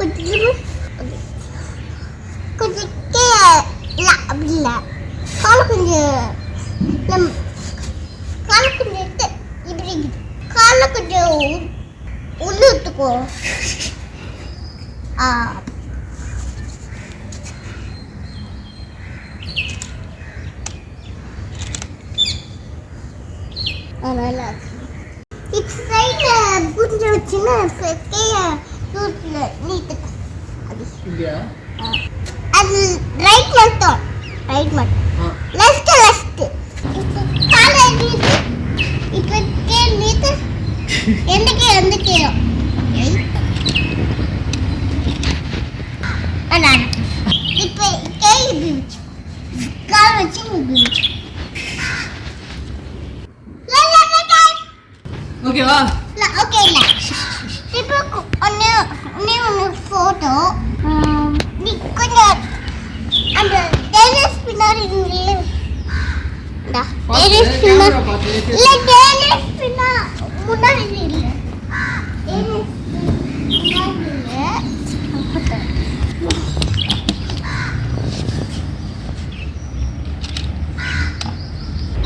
கொஞ்சம் கொஞ்சம் இல்லை அப்படி இல்லை காலை கொஞ்சம் காலை கொஞ்சம் இப்படி காலை கொஞ்சம் உள்ள எடுத்துக்கோ. நல்லா இப்போ சைடில் புரிஞ்சு வச்சுன்னா நீட்டுக்கு அது ரைட் மட்டும் லெஃப்ட் இப்போ காலை நீட்டு இப்போ நீட்டு எந்த கேளும் அதான் இப்போ இப்படி வச்சு கால் வச்சு இப்படி வச்சு ஓகேவா? ஓகே இல்லை இப்போ ஒன்று ஃபோட்டோ நீ கொஞ்சம் அந்த டெய்லர் ஸ்பின்னர் இல்லை டெய்லர் ஸ்பின்னர் இல்லை டெய்லர் ஸ்பின்னர் முன்னாடி இல்லை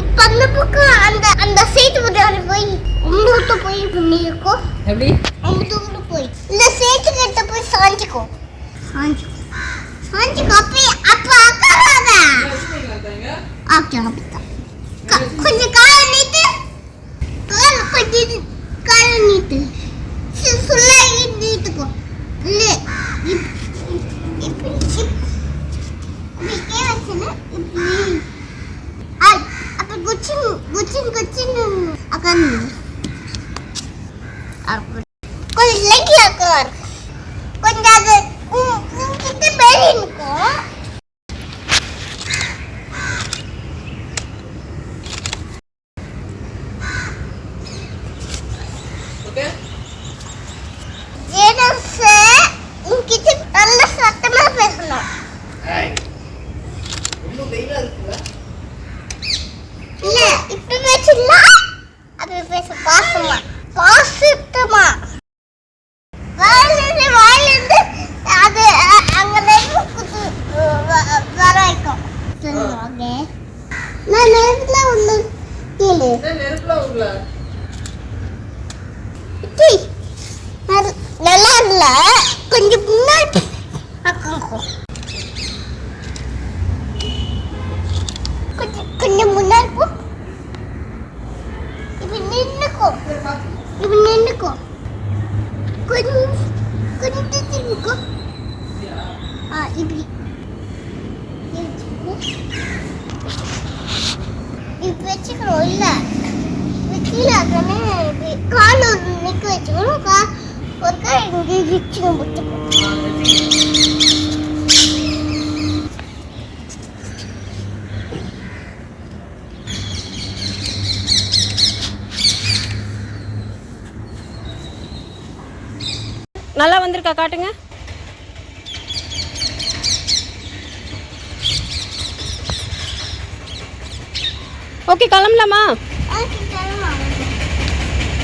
இப்போ அந்த பக்கம் அந்த சீட்டு முன்னாடி போய் உங்கள்கிட்ட போய் பண்ணியிருக்கோ எப்படி உங்க போய் இந்த சேட்டு கிட்ட போய் சாஞ்சிக்கோ அப்படியே அப்ப அக்கறாத ஓகே அப்படிதான் கொஞ்சம் காலை நீட்டு காலை நீட்டு சுல்லா நீட்டுக்கோ இல்லை இப்படி வச்சுன்னா இப்படி அப்ப குச்சின்னு உட்காந்து கொஞ்சம் லைட்ல இருக்கும் கொஞ்சம் அது உங்ககிட்ட பேரி இருக்கும் உங்ககிட்ட நல்ல சத்தமா பேசணும். இல்ல இப்ப பேசலாம் அப்ப பேச பாசமா பாசிட்டமா வாயிலிருந்து அது அங்க வரைக்கும் சொல்லுவாங்க. நான் நேரத்துல ஒண்ணு கேளு நல்லா இல்ல கொஞ்சம் முன்னாடி கொஞ்சம் முன்னாடி போ. இப்ப நின்னுக்கோ கொஞ்சம் திரும்பிக்கோ. இப்படி இப்படி வச்சுக்கிறோம் இல்ல கீழே கால் ஒரு நிக்க வச்சுக்கணும். ஒரு கால் இங்கே வச்சுக்கணும் முட்டுக்கோ. நல்லா வந்திருக்கா காட்டுங்க. ஓகே கிளம்பலாமா?